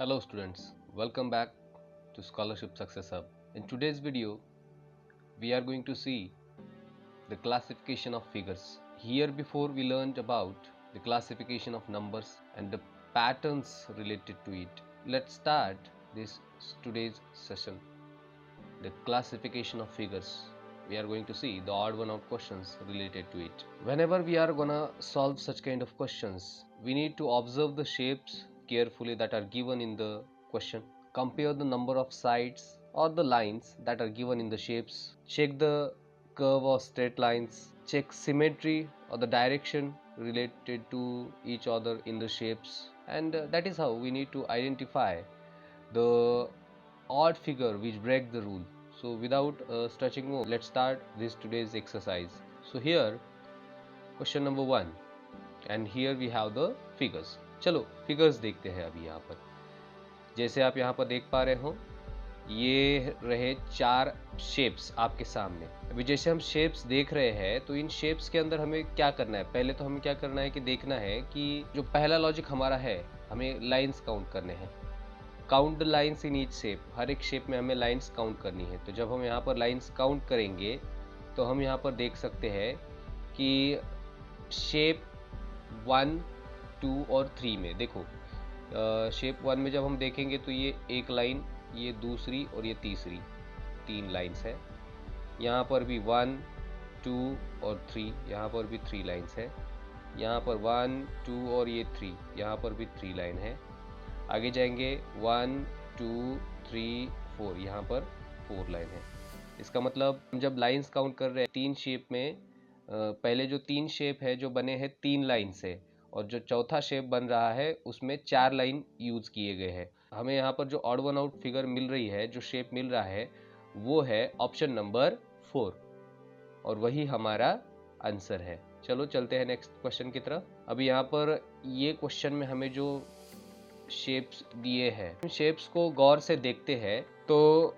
Hello students, welcome back to Scholarship Success Hub. In today's video, we are going to see the classification of figures. Here before we learned about the classification of numbers and the patterns related to it. Let's start this today's session. The classification of figures. We are going to see the odd one out questions related to it. Whenever we are gonna solve such kind of questions, we need to observe the shapes carefully that are given in the question. Compare the number of sides or the lines that are given in the shapes. Check the curve or straight lines. Check symmetry or the direction related to each other in the shapes. And that is how we need to identify the odd figure which break the rule. So without stretching more, let's start this today's exercise. So here question number 1 and here we have the figures. चलो figures देखते हैं अभी यहाँ पर. जैसे आप यहाँ पर देख पा रहे हो, ये रहे 4 शेप्स आपके सामने. अभी जैसे हम शेप्स देख रहे हैं तो इन शेप्स के अंदर हमें क्या करना है. पहले तो हमें क्या करना है कि देखना है कि जो पहला लॉजिक हमारा है, हमें लाइंस काउंट करने हैं. Count the lines in each shape. हर एक शेप में हमें लाइंस काउंट करनी है. तो जब हम यहाँ पर लाइंस काउंट करेंगे तो हम यहाँ पर देख सकते हैं कि शेप 1, 2 और 3 में देखो, शेप 1 में जब हम देखेंगे तो ये एक लाइन, ये दूसरी और ये तीसरी, 3 लाइंस है. यहाँ पर भी 1, 2 और 3, यहाँ पर भी 3 लाइंस है. यहाँ पर 1, 2 और ये 3, यहाँ पर भी 3 लाइन है. आगे जाएंगे 1, 2, 3, 4, यहाँ पर 4 लाइन है. इसका मतलब हम जब लाइंस काउंट कर रहे हैं 3 शेप में, पहले जो 3 शेप है जो बने हैं 3 लाइन से, और जो चौथा शेप बन रहा है उसमें 4 लाइन यूज किए गए हैं. हमें यहाँ पर जो ऑड वन आउट फिगर मिल रही है, जो शेप मिल रहा है, वो है ऑप्शन नंबर 4 और वही हमारा आंसर है. चलो चलते हैं नेक्स्ट क्वेश्चन की तरफ. अभी यहाँ पर ये क्वेश्चन में हमें जो शेप्स दिए हैं, शेप्स को गौर से देखते हैं तो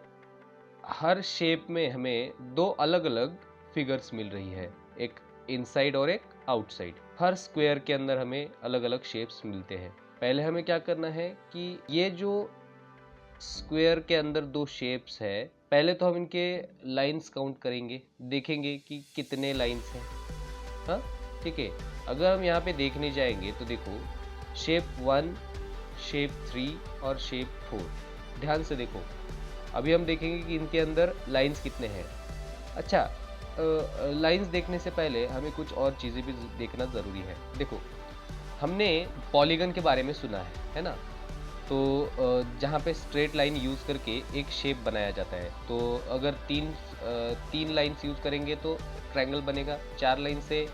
हर शेप में हमें 2 अलग अलग फिगर्स मिल रही है, एक इनसाइड और एक आउटसाइड. हर स्क्वायर के अंदर हमें अलग अलग शेप्स मिलते हैं. पहले हमें क्या करना है कि ये जो स्क्वायर के अंदर 2 शेप्स है, पहले तो हम इनके लाइंस काउंट करेंगे, देखेंगे कि कितने लाइंस हैं. हाँ ठीक है. अगर हम यहाँ पे देखने जाएंगे तो देखो शेप 1, शेप 3 और शेप 4. ध्यान से देखो. अभी हम देखेंगे कि इनके अंदर लाइंस कितने हैं. अच्छा, लाइंस देखने से पहले हमें कुछ और चीज़ें भी देखना ज़रूरी है. देखो, हमने पॉलीगन के बारे में सुना है ना. तो जहाँ पे स्ट्रेट लाइन यूज़ करके एक शेप बनाया जाता है. तो अगर तीन लाइंस यूज़ करेंगे तो ट्रायंगल बनेगा. 4 लाइन से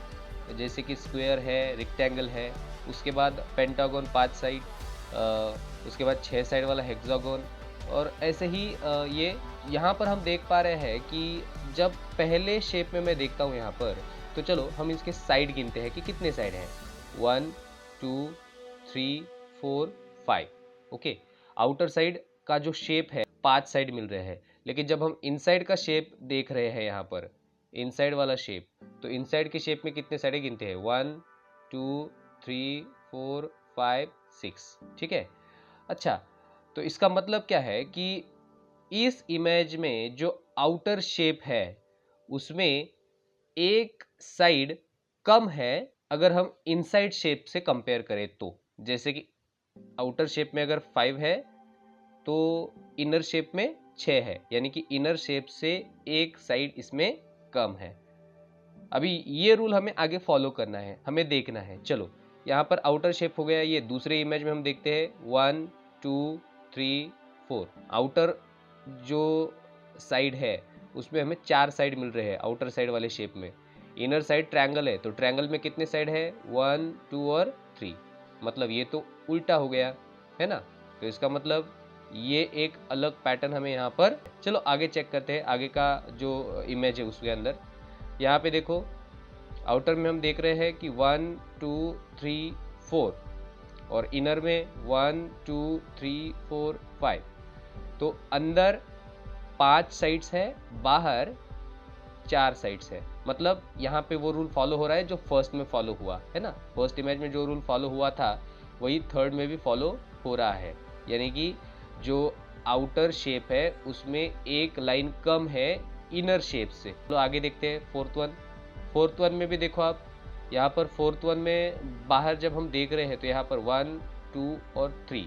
जैसे कि स्क्वायर है, रेक्टेंगल है, उसके बाद पेंटागन 5 साइड, उसके बाद 6 साइड वाला हेक्सागन, और ऐसे ही ये यहाँ पर हम देख पा रहे हैं कि जब पहले शेप में मैं देखता हूँ यहाँ पर, तो चलो हम इसके साइड गिनते हैं कि कितने साइड हैं. 1, 2, 3, 4, 5. ओके. आउटर साइड का जो शेप है 5 साइड मिल रहे हैं. लेकिन जब हम इनसाइड का शेप देख रहे हैं यहाँ पर, इनसाइड वाला शेप, तो इनसाइड के शेप में कितने साइड गिनते हैं. 1, 2, 3, 4, 5, 6. ठीक है. अच्छा, तो इसका मतलब क्या है कि इस इमेज में जो आउटर शेप है उसमें एक साइड कम है अगर हम इनसाइड शेप से कंपेयर करें तो. जैसे कि आउटर शेप में अगर 5 है तो इनर शेप में 6 है, यानी कि इनर शेप से एक साइड इसमें कम है. अभी ये रूल हमें आगे फॉलो करना है, हमें देखना है. चलो यहाँ पर आउटर शेप हो गया. ये दूसरे इमेज में हम देखते हैं 1, 2, 3, 4. आउटर जो साइड है उसमें हमें 4 साइड मिल रहे हैं आउटर साइड वाले शेप में. इनर साइड ट्रायंगल है, तो ट्रायंगल में कितने साइड है. 1, 2 और 3. मतलब ये तो उल्टा हो गया है ना. तो इसका मतलब ये एक अलग पैटर्न हमें यहाँ पर. चलो आगे चेक करते हैं आगे का जो इमेज है उसके अंदर. यहाँ पे देखो आउटर में हम देख रहे हैं कि 1, 2, 3, 4 और इनर में 1, 2, 3, 4, 5. तो अंदर 5 साइड्स है, बाहर 4 साइड्स है. मतलब यहाँ पे वो रूल फॉलो हो रहा है जो फर्स्ट में फॉलो हुआ है ना. फर्स्ट इमेज में जो रूल फॉलो हुआ था वही थर्ड में भी फॉलो हो रहा है. यानी कि जो आउटर शेप है उसमें एक लाइन कम है इनर शेप से। तो आगे देखते हैं फोर्थ वन में भी देखो आप, यहाँ पर फोर्थ वन में बाहर जब हम देख रहे हैं तो यहाँ पर 1 2 और 3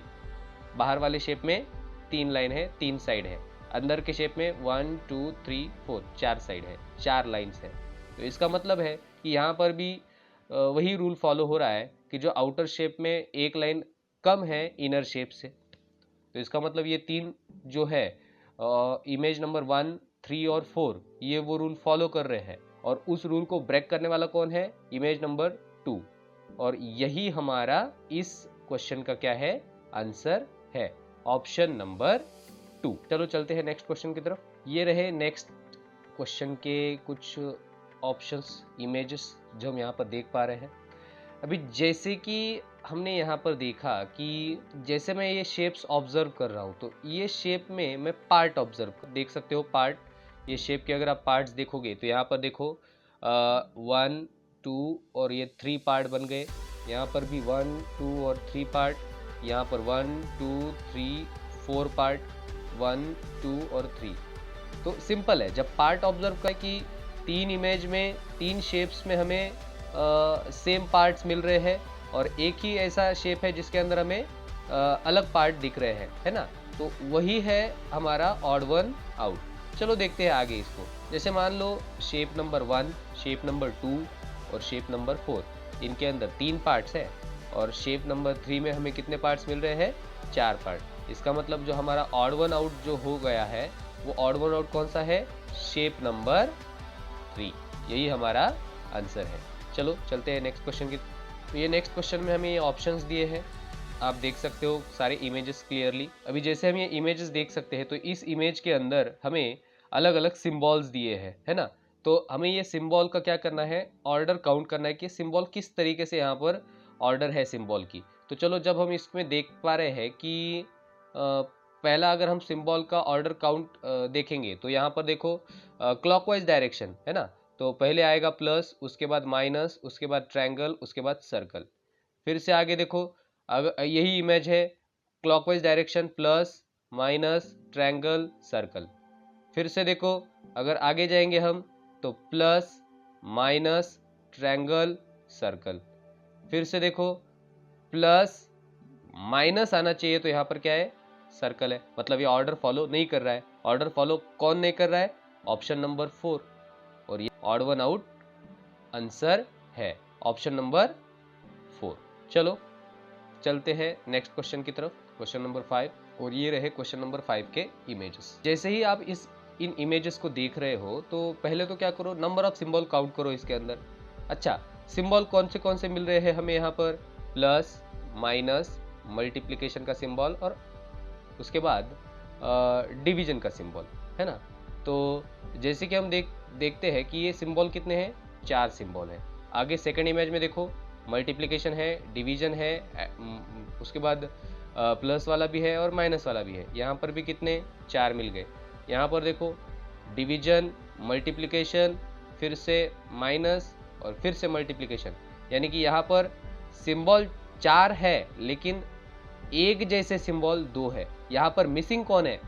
बाहर वाले शेप में 3 लाइन है, 3 साइड है। अंदर के शेप में 1 2 3 4 4 साइड है, 4 लाइंस है। तो इसका मतलब है कि यहाँ पर भी वही रूल फॉलो हो रहा है कि जो आउटर शेप में एक लाइन कम है इनर शेप से। तो इसका मतलब ये 3 जो है इमेज नंबर 1 3 और 4 ये वो रूल फॉलो कर रहे हैं, और उस रूल को ब्रेक करने वाला कौन है? Image number 2। और यही हमारा इस क्वेश्चन का क्या है? आंसर है ऑप्शन नंबर 2। चलो चलते हैं नेक्स्ट क्वेश्चन की तरफ। ये रहे नेक्स्ट क्वेश्चन के कुछ ऑप्शंस, इमेजेस जो हम यहाँ पर देख पा रहे हैं। अभी जैसे कि हमने यहाँ पर देखा कि जैसे मैं ये शेप्स ऑब्जर्व कर रहा हूँ, तो ये शेप में मैं पार्ट ऑब्जर्व देख सकते हो। पार्ट, ये शेप के अगर आप पार्ट्स देखोगे तो यहाँ पर देखो 1 2 और ये 3 पार्ट बन गए। यहाँ पर भी 1 2 और 3 पार्ट, यहाँ पर 1 2 3 4 पार्ट, 1 2 और 3। तो सिंपल है, जब पार्ट ऑब्जर्व करें कि 3 इमेज में 3 शेप्स में हमें सेम पार्ट्स मिल रहे हैं और एक ही ऐसा शेप है जिसके अंदर हमें अलग पार्ट दिख रहे हैं, है ना? तो वही है हमारा ऑड वन आउट। चलो देखते हैं आगे इसको। जैसे मान लो शेप नंबर 1, शेप नंबर 2 और शेप नंबर 4, इनके अंदर 3 पार्ट्स है, और शेप नंबर 3 में हमें कितने पार्ट्स मिल रहे हैं? 4 पार्ट। इसका मतलब जो हमारा ऑड वन आउट जो हो गया है वो ऑड वन आउट कौन सा है? Shape number 3। यही हमारा आंसर है। चलो चलते हैं नेक्स्ट क्वेश्चन की। तो ये नेक्स्ट क्वेश्चन में हमें ये ऑप्शंस दिए हैं, आप देख सकते हो सारे इमेजेस क्लियरली। अभी जैसे हम ये इमेजेस देख सकते हैं तो इस इमेज के अंदर हमें अलग अलग सिंबल्स दिए हैं, है ना? तो हमें ये सिंबल का क्या करना है? ऑर्डर काउंट करना है कि सिंबल किस तरीके से यहाँ पर ऑर्डर है सिंबल की। तो चलो जब हम इसमें देख पा रहे हैं कि पहला अगर हम सिंबल का ऑर्डर काउंट देखेंगे तो यहाँ पर देखो क्लॉकवाइज डायरेक्शन, है ना? तो पहले आएगा प्लस, उसके बाद माइनस, उसके बाद ट्रायंगल, उसके बाद सर्कल। फिर से आगे देखो, अगर यही इमेज है, clockwise direction plus minus triangle circle. फिर से देखो, अगर आगे जाएंगे हम तो प्लस माइनस ट्रायंगल सर्कल। फिर से देखो प्लस माइनस आना चाहिए, तो यहाँ पर क्या है? सर्कल है। मतलब ये ऑर्डर फॉलो नहीं कर रहा है। ऑर्डर फॉलो कौन नहीं कर रहा है? Option number 4। और ये ऑड वन आउट आंसर है ऑप्शन नंबर 4। चलो चलते हैं नेक्स्ट क्वेश्चन की तरफ, क्वेश्चन नंबर 5। और ये रहे क्वेश्चन नंबर 5 के इमेजेस। जैसे ही आप इन इमेजेस को देख रहे हो तो पहले तो क्या करो? नंबर ऑफ सिंबल काउंट करो इसके अंदर। अच्छा, सिंबल कौन से मिल रहे हैं हमें यहाँ पर? प्लस, माइनस, मल्टीप्लिकेशन का सिंबल और उसके बाद डिवीजन का सिंबल, है ना? तो जैसे कि हम देखते हैं कि ये सिंबल कितने हैं? 4 सिंबल है। आगे सेकंड इमेज में देखो, मल्टीप्लिकेशन है, डिवीजन है, उसके बाद प्लस वाला भी है और माइनस वाला भी है। यहाँ पर भी कितने? 4 मिल गए। यहाँ पर देखो डिवीजन, मल्टीप्लिकेशन, फिर से माइनस और फिर से मल्टीप्लिकेशन। यानी कि यहाँ पर सिंबल 4 है लेकिन एक जैसे सिंबल 2 है। यहाँ पर मिसिंग कौन है?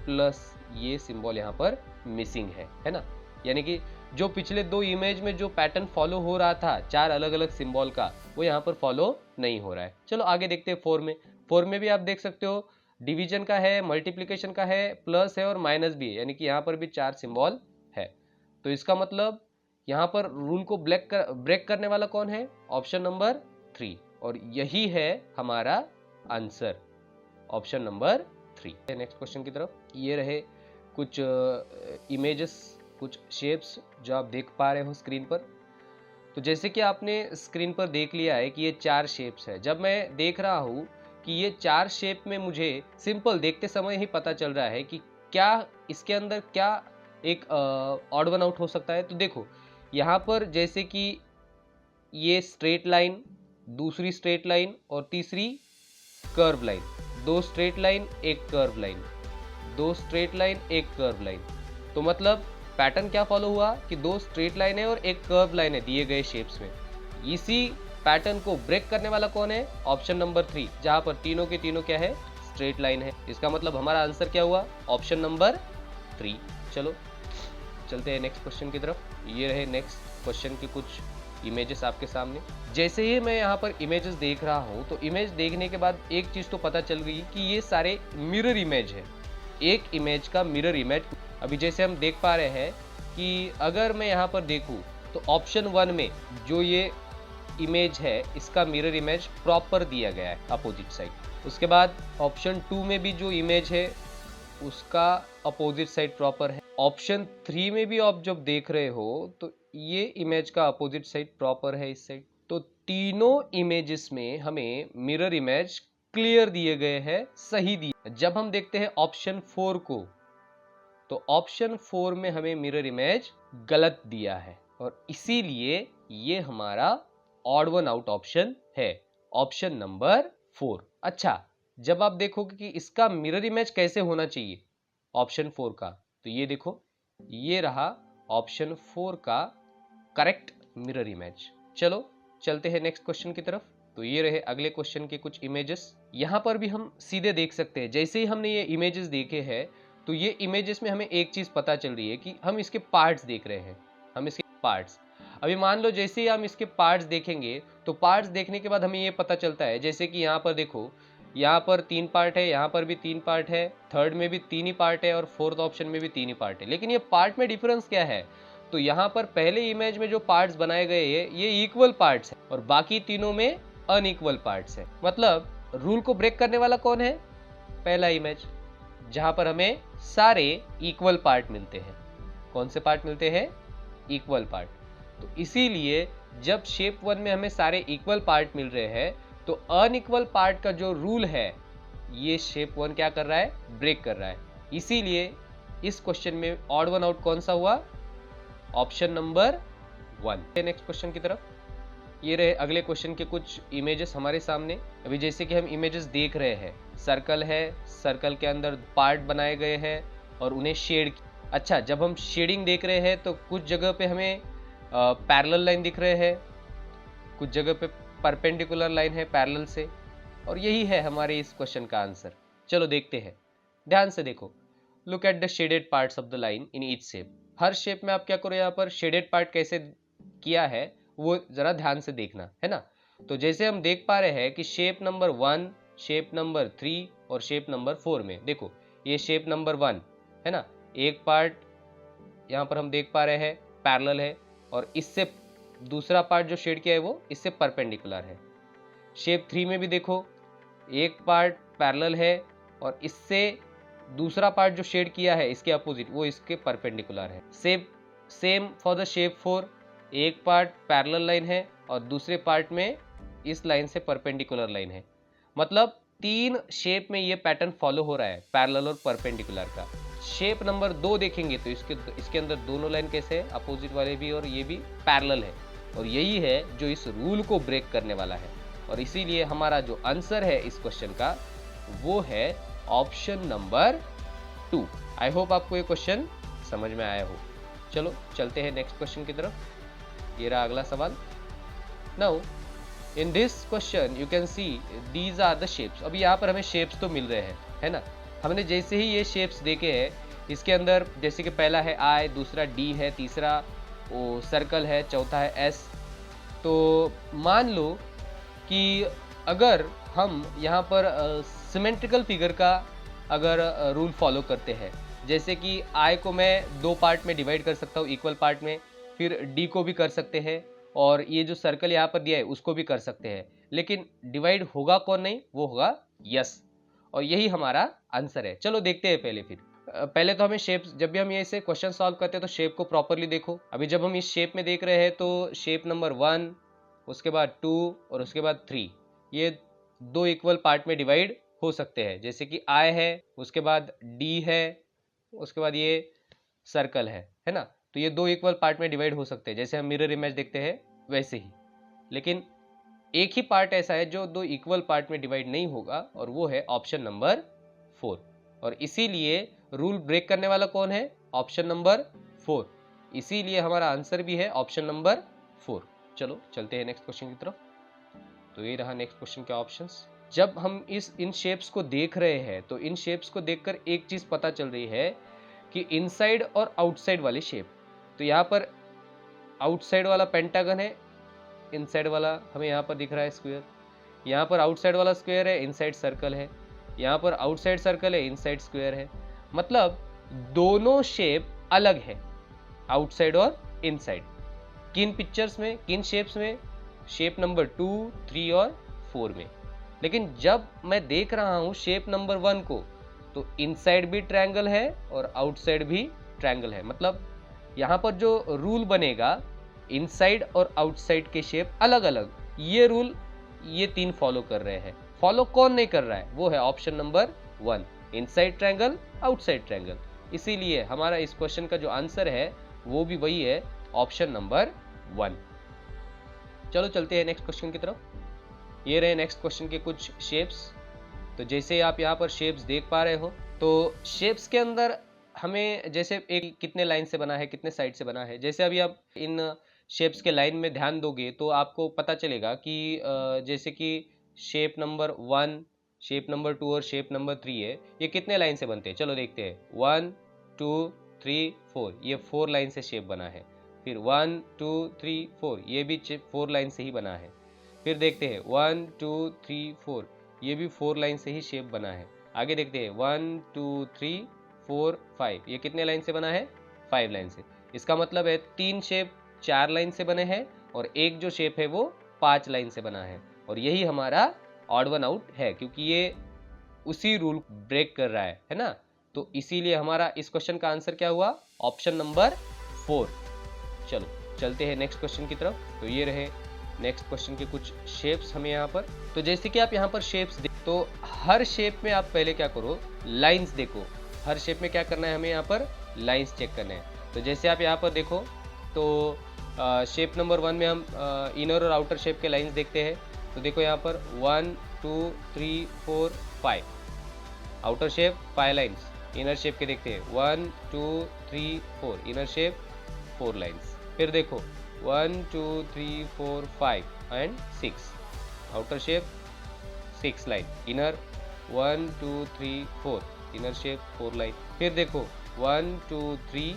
प्लस, ये सिंबल यहाँ पर मिसिंग है ना? यानी कि जो पिछले 2 इमेज में जो पैटर्न फॉलो हो रहा था 4 अलग अलग सिंबल का, वो यहाँ पर फॉलो नहीं हो रहा है। चलो आगे देखते हैं 4 में। 4 में भी आप देख सकते हो डिवीजन का है, मल्टीप्लिकेशन का है, प्लस है और माइनस भी है। यानी कि यहाँ पर भी 4 सिंबल है। तो इसका मतलब यहाँ पर रूल को ब्रेक करने वाला कौन है? Option number 3। और यही है हमारा answer, option number 3। Next question की तरफ। ये रहे कुछ इमेजेस, कुछ शेप्स जो आप देख पा रहे हो स्क्रीन पर। तो जैसे कि आपने स्क्रीन पर देख लिया है कि ये 4 शेप्स है। जब मैं देख रहा हूँ कि ये 4 शेप में मुझे सिंपल देखते समय ही पता चल रहा है कि क्या इसके अंदर क्या एक ऑड वन आउट हो सकता है। तो देखो यहाँ पर जैसे कि ये स्ट्रेट लाइन, दूसरी स्ट्रेट लाइन और तीसरी curve line, 2 straight line, 1 curve line, 2 straight line, 1 curve line. तो मतलब पैटर्न क्या फॉलो हुआ कि 2 स्ट्रेट लाइन है और 1 कर्व लाइन है दिए गए शेप्स में। इसी पैटर्न को ब्रेक करने वाला कौन है? ऑप्शन नंबर 3, जहां पर तीनों के तीनों क्या है? स्ट्रेट लाइन है। इसका मतलब हमारा आंसर क्या हुआ? Option number 3। चलो चलते हैं नेक्स्ट क्वेश्चन की तरफ। ये रहे नेक्स्ट क्वेश्चन की कुछ इमेजेस आपके सामने। जैसे ही मैं यहाँ पर इमेजेस देख रहा हूँ तो इमेज देखने के बाद एक चीज तो पता चल गई कि ये सारे मिरर इमेज है, एक इमेज का मिरर इमेज। अभी जैसे हम देख पा रहे हैं कि अगर मैं यहाँ पर देखूँ तो ऑप्शन 1 में जो ये इमेज है इसका मिरर इमेज प्रॉपर दिया गया है अपोजिट साइड। उसके बाद ऑप्शन 2 में भी जो इमेज है उसका अपोजिट साइड प्रॉपर है। ऑप्शन 3 में भी आप जब देख रहे हो तो ये इमेज का अपोजिट साइड प्रॉपर है इस साइड। तो तीनों इमेजेस में हमें मिरर इमेज क्लियर दिए गए हैं, सही दिए। जब हम देखते हैं ऑप्शन 4 को तो ऑप्शन 4 में हमें मिरर इमेज गलत दिया है और इसीलिए ये हमारा ऑड वन आउट ऑप्शन है, ऑप्शन नंबर 4। अच्छा, जब आप देखोगे कि इसका मिरर इमेज कैसे होना चाहिए ऑप्शन 4 का, तो ये देखो, ये रहा ऑप्शन 4 का करेक्ट मिरर इमेज। चलो चलते हैं नेक्स्ट क्वेश्चन की तरफ। तो ये रहे अगले क्वेश्चन के कुछ इमेजेस। यहां पर भी हम सीधे देख सकते हैं, जैसे ही हमने ये इमेजेस देखे हैं तो ये इमेजेस में हमें एक चीज पता चल रही है कि हम इसके पार्ट्स देख रहे हैं, हम इसके पार्ट्स। अभी मान लो जैसे ही हम इसके पार्ट्स देखेंगे तो पार्ट्स देखने के बाद हमें ये पता चलता है, जैसे कि यहाँ पर देखो, यहाँ पर 3 पार्ट है, यहाँ पर भी 3 पार्ट है, थर्ड में भी 3 ही पार्ट है और फोर्थ ऑप्शन में भी 3 ही पार्ट है। लेकिन ये पार्ट में डिफरेंस क्या है? तो यहाँ पर पहले इमेज में जो पार्ट्स बनाए गए हैं ये इक्वल पार्ट्स हैं और बाकी तीनों में अनइक्वल पार्ट्स हैं। मतलब रूल को ब्रेक करने वाला कौन है? पहला इमेज, जहां पर हमें सारे इक्वल पार्ट मिलते हैं। कौन से पार्ट मिलते हैं? Equal part. तो इसीलिए जब शेप 1 में हमें सारे इक्वल पार्ट मिल रहे हैं तो अनइक्वल पार्ट का जो रूल है ये शेप 1 क्या कर रहा है? ब्रेक कर रहा है। इसीलिए इस क्वेश्चन में ऑड वन आउट कौन सा हुआ? Option number 1। नेक्स्ट क्वेश्चन की तरफ। ये रहे अगले क्वेश्चन के कुछ इमेजेस हमारे सामने। अभी जैसे कि हम इमेजेस देख रहे हैं, सर्कल है, सर्कल के अंदर पार्ट बनाए गए हैं और उन्हें शेड। अच्छा, जब हम शेडिंग देख रहे हैं तो कुछ जगह पे हमें पैरेलल लाइन दिख रहे हैं, कुछ जगह पे परपेंडिकुलर लाइन है पैरेलल से, और यही है हमारे इस क्वेश्चन का आंसर। चलो देखते हैं, ध्यान से देखो। Look at the shaded parts of the line in each shape. Her shape में आप क्या करो, यहाँ पर शेडेड पार्ट कैसे किया है वो जरा ध्यान से देखना है ना। तो जैसे हम देख पा रहे हैं कि शेप नंबर 1, शेप नंबर 3 और शेप नंबर 4 में देखो, ये शेप नंबर 1 है ना, एक पार्ट यहाँ पर हम देख पा रहे हैं पैरेलल है और इससे दूसरा पार्ट जो शेड किया है वो इससे परपेंडिकुलर है। शेप 3 में भी देखो, एक पार्ट पैरेलल है और इससे दूसरा पार्ट जो शेड किया है इसके अपोजिट वो इसके परपेंडिकुलर है। सेम फॉर द शेप 4, एक पार्ट पैरेलल लाइन है और दूसरे पार्ट में इस लाइन से परपेंडिकुलर लाइन है। मतलब 3 शेप में ये पैटर्न फॉलो हो रहा है, पैरेलल और परपेंडिकुलर का। शेप नंबर 2 देखेंगे तो इसके अंदर दोनों लाइन कैसे है, अपोजिट वाले भी और ये भी पैरेलल है, और यही है जो इस रूल को ब्रेक करने वाला है। और इसीलिए हमारा जो आंसर है इस क्वेश्चन का वो है ऑप्शन नंबर 2। आई होप आपको ये क्वेश्चन समझ में आया हो। चलो चलते हैं नेक्स्ट क्वेश्चन की तरफ। ये रहा अगला सवाल। Now in this question you can see these are the shapes. अभी यहाँ पर हमें शेप्स तो मिल रहे हैं, है ना। हमने जैसे ही ये शेप्स देखे हैं, इसके अंदर जैसे कि पहला है आई, दूसरा डी है, तीसरा वो सर्कल है, चौथा है एस। तो मान लो कि अगर हम यहाँ पर सिमेट्रिकल फिगर का अगर रूल फॉलो करते हैं, जैसे कि आई को मैं 2 पार्ट में डिवाइड कर सकता हूँ इक्वल पार्ट में, फिर डी को भी कर सकते हैं और ये जो सर्कल यहाँ पर दिया है उसको भी कर सकते हैं, लेकिन डिवाइड होगा कौन नहीं? वो होगा यस, और यही हमारा आंसर है। चलो देखते हैं पहले। फिर पहले तो हमें शेप्स, जब भी हम ये से क्वेश्चन सॉल्व करते हैं तो शेप को प्रॉपरली देखो। अभी जब हम इस शेप में देख रहे हैं तो शेप नंबर 1, उसके बाद 2 और उसके बाद 3, ये 2 इक्वल पार्ट में डिवाइड हो सकते हैं। जैसे कि आई है, उसके बाद डी है, उसके बाद ये सर्कल है ना। तो ये 2 इक्वल पार्ट में डिवाइड हो सकते हैं, जैसे हम मिरर इमेज देखते हैं वैसे ही। लेकिन एक ही पार्ट ऐसा है जो 2 इक्वल पार्ट में डिवाइड नहीं होगा और वो है ऑप्शन नंबर 4। और इसीलिए रूल ब्रेक करने वाला कौन है? Option number 4। इसीलिए हमारा आंसर भी है ऑप्शन नंबर 4। चलो चलते हैं नेक्स्ट क्वेश्चन की तरफ। तो ये रहा नेक्स्ट क्वेश्चन के ऑप्शंस। जब हम इन शेप्स को देख रहे हैं तो इन शेप्स को देखकर एक चीज पता चल रही है कि इनसाइड और आउटसाइड वाले शेप। तो यहाँ पर आउटसाइड वाला पेंटागन है, इनसाइड वाला हमें यहाँ पर दिख रहा है स्क्वायर। यहाँ पर आउटसाइड वाला स्क्वायर है, इनसाइड सर्कल है। यहाँ पर आउटसाइड सर्कल है, इनसाइड स्क्वायर है। मतलब दोनों शेप अलग है, आउटसाइड और इनसाइड। किन पिक्चर्स में, किन शेप्स में? शेप नंबर 2, 3 और 4 में। लेकिन जब मैं देख रहा हूं शेप नंबर 1 को, तो इनसाइड भी ट्रायंगल है और आउटसाइड भी ट्रायंगल है। मतलब यहाँ पर जो रूल बनेगा, इनसाइड और आउटसाइड के शेप अलग अलग, ये रूल ये तीन फॉलो कर रहे हैं। फॉलो कौन नहीं कर रहा है? वो है option number 1, inside triangle, outside triangle. इसीलिए हमारा इस क्वेश्चन का जो आंसर है वो भी वही है, ऑप्शन नंबर 1। चलो चलते हैं नेक्स्ट क्वेश्चन की तरफ। ये रहे नेक्स्ट क्वेश्चन के कुछ शेप्स। तो जैसे आप यहाँ पर शेप्स देख पा रहे हो, तो शेप्स के अंदर हमें जैसे एक कितने लाइन से बना है, कितने साइड से बना है। जैसे अभी आप इन शेप्स के लाइन में ध्यान दोगे तो आपको पता चलेगा कि जैसे कि शेप नंबर 1, शेप नंबर 2 और शेप नंबर 3 है, ये कितने लाइन से बनते हैं? चलो देखते हैं। 1 2 3 4, ये 4 लाइन से शेप बना है। फिर 1 2 3 4, ये भी 4 लाइन से ही बना है। फिर देखते हैं 1 2 3 4, ये भी 4 लाइन से ही शेप बना है। आगे देखते हैं 1 2 3 4 5, ये कितने लाइन से बना है? 5 लाइन से। इसका मतलब है 3 शेप 4 लाइन से बने हैं और एक जो शेप है वो 5 लाइन से बना है। और यही हमारा ऑड वन आउट है, क्योंकि ये उसी रूल ब्रेक कर रहा है ना। तो इसीलिए हमारा इस क्वेश्चन का आंसर क्या हुआ? Option number 4। चलो चलते हैं नेक्स्ट क्वेश्चन की तरफ। तो ये रहे नेक्स्ट क्वेश्चन के कुछ शेप्स हमें यहाँ पर। तो जैसे कि आप यहाँ पर शेप्स तो हर शेप में आप पहले क्या करो, लाइंस देखो। हर शेप में क्या करना है हमें? यहाँ पर लाइंस चेक करना है। तो जैसे आप यहाँ पर देखो, तो शेप नंबर 1 में हम इनर और आउटर शेप के लाइंस देखते हैं। तो देखो यहाँ पर 1 2 3 4 5, outer shape 5 lines. Inner shape के देखते हैं 1 2 3 4, इनर शेप 4 लाइंस। फिर देखो 1 2 3 4 5 and 6, outer shape 6 line. Inner 1 2 3 4, inner shape 4 line. फिर देखो 1 2 3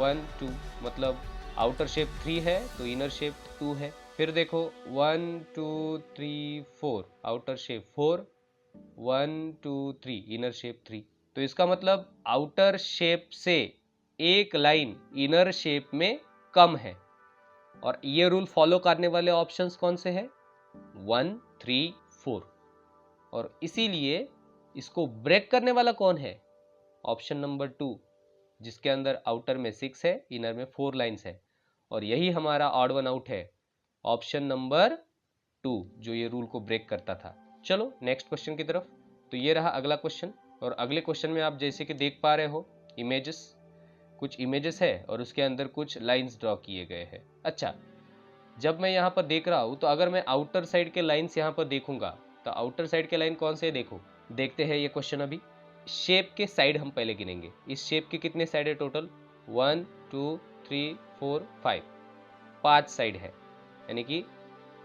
1 2, मतलब आउटर शेप 3 है तो इनर शेप 2 है। फिर देखो 1 2 3 4, आउटर शेप 4, 1 2 3, इनर शेप 3। तो इसका मतलब आउटर शेप से एक लाइन इनर शेप में कम है। और ये रूल फॉलो करने वाले ऑप्शंस कौन से हैं? 1 3 4। और इसीलिए इसको ब्रेक करने वाला कौन है? ऑप्शन नंबर 2, जिसके अंदर आउटर में 6 है, इनर में 4 लाइंस है। और यही हमारा ऑड वन आउट है, ऑप्शन नंबर 2, जो ये रूल को ब्रेक करता था। चलो नेक्स्ट क्वेश्चन की तरफ। तो ये रहा अगला क्वेश्चन। और अगले क्वेश्चन में आप जैसे कि देख पा रहे हो, इमेजेस, कुछ इमेजेस है और उसके अंदर कुछ लाइंस ड्रॉ किए गए हैं। अच्छा, जब मैं यहाँ पर देख रहा हूँ तो अगर मैं आउटर साइड के लाइंस यहाँ पर देखूंगा, तो आउटर साइड के लाइन कौन से? देखो, देखते हैं ये क्वेश्चन। अभी शेप के साइड हम पहले गिनेंगे। इस शेप के कितने साइड है टोटल? 1 2 3 4 5, 5 साइड है, यानी कि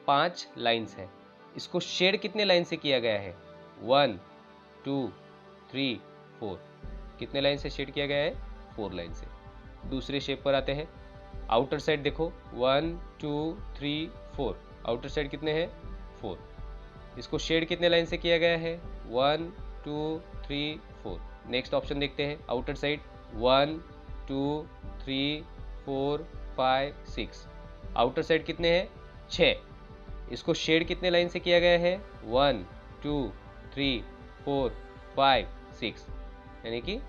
5 लाइंस है। इसको शेड कितने लाइन से किया गया है? 1 2 3 4, कितने लाइन से शेड किया गया है? 4 लाइन से। दूसरे शेप पर आते हैं। आउटर साइड देखो 1 2 3 4, आउटर साइड कितने हैं? 4। इसको शेड कितने लाइन से किया गया है? 1 2 3 4। नेक्स्ट ऑप्शन देखते हैं, आउटर साइड 1 2 3 4 5 6, आउटर साइड कितने हैं? 6। इसको शेड कितने लाइन से किया गया है? 1 2 3 4 5 6, यानी कि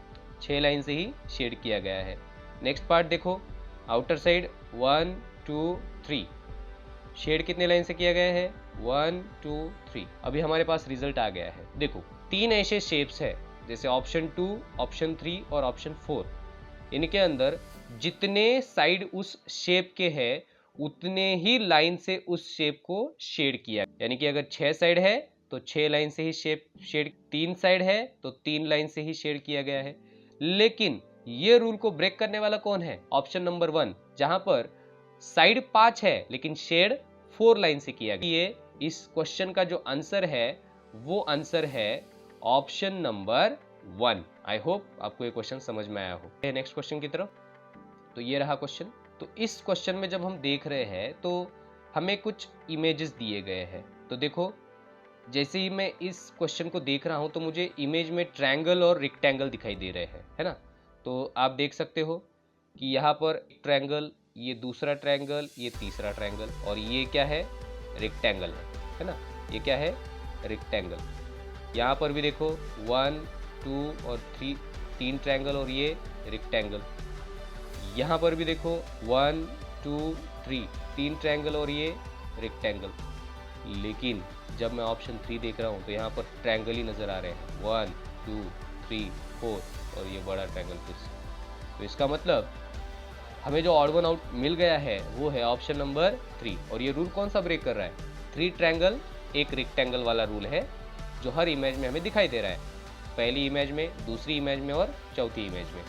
6 लाइन से ही शेड किया गया है। नेक्स्ट पार्ट देखो, आउटर साइड 1 2 3, शेड कितने लाइन से किया गया है? 1 2 3। अभी हमारे पास रिजल्ट आ गया है। देखो, 3 ऐसे शेप्स है, जैसे ऑप्शन 2, ऑप्शन 3 और ऑप्शन 4। इनके अंदर जितने साइड उस शेप के हैं उतने ही लाइन से उस शेप को शेड किया, यानी कि अगर 6 साइड है तो 6 लाइन से ही शेड, 3 साइड है तो 3 लाइन से ही शेड किया गया है। लेकिन ये रूल को ब्रेक करने वाला कौन है? ऑप्शन नंबर 1, जहां पर साइड 5 है लेकिन शेड 4 लाइन से किया गया। ये इस क्वेश्चन का जो आंसर है वो आंसर है ऑप्शन नंबर 1। आई होप आपको ये क्वेश्चन समझ में आया हो। नेक्स्ट क्वेश्चन की तरफ। तो ये रहा क्वेश्चन। तो इस क्वेश्चन में जब हम देख रहे हैं तो हमें कुछ इमेजेस दिए गए हैं। तो देखो, जैसे ही मैं इस क्वेश्चन को देख रहा हूं तो मुझे इमेज में ट्रायंगल और रेक्टेंगल दिखाई दे रहे हैं, है ना। तो आप देख सकते हो कि यहाँ पर एक ट्रायंगल, ये दूसरा ट्रायंगल, ये तीसरा ट्रायंगल, और ये क्या है, रेक्टेंगल है ना। ये क्या है, रेक्टेंगल। यहाँ पर भी देखो 1 2 और 3, 3 ट्रायंगल और ये रेक्टेंगल। यहाँ पर भी देखो 1 2 3, 3 ट्रायंगल और ये रेक्टेंगल। लेकिन जब मैं ऑप्शन 3 देख रहा हूँ तो यहाँ पर ट्रायंगल ही नज़र आ रहे हैं, 1 2 3 4, और ये बड़ा ट्रायंगल फिर से। तो इसका मतलब हमें जो ऑड वन आउट मिल गया है वो है ऑप्शन नंबर 3। और ये रूल कौन सा ब्रेक कर रहा है, 3 ट्रायंगल 1 रेक्टेंगल वाला रूल है, जो हर इमेज में हमें दिखाई दे रहा है, पहली इमेज में, दूसरी इमेज में और चौथी इमेज में।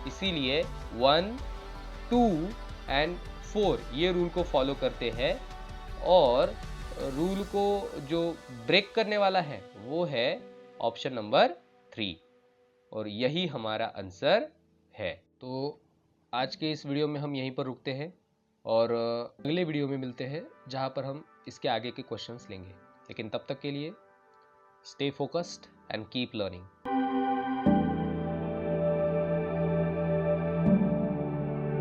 इसीलिए 1 2 एंड 4 ये रूल को फॉलो करते हैं, और रूल को जो ब्रेक करने वाला है वो है ऑप्शन नंबर 3, और यही हमारा आंसर है। तो आज के इस वीडियो में हम यहीं पर रुकते हैं, और अगले वीडियो में मिलते हैं जहां पर हम इसके आगे के क्वेश्चंस लेंगे। लेकिन तब तक के लिए stay focused and keep learning.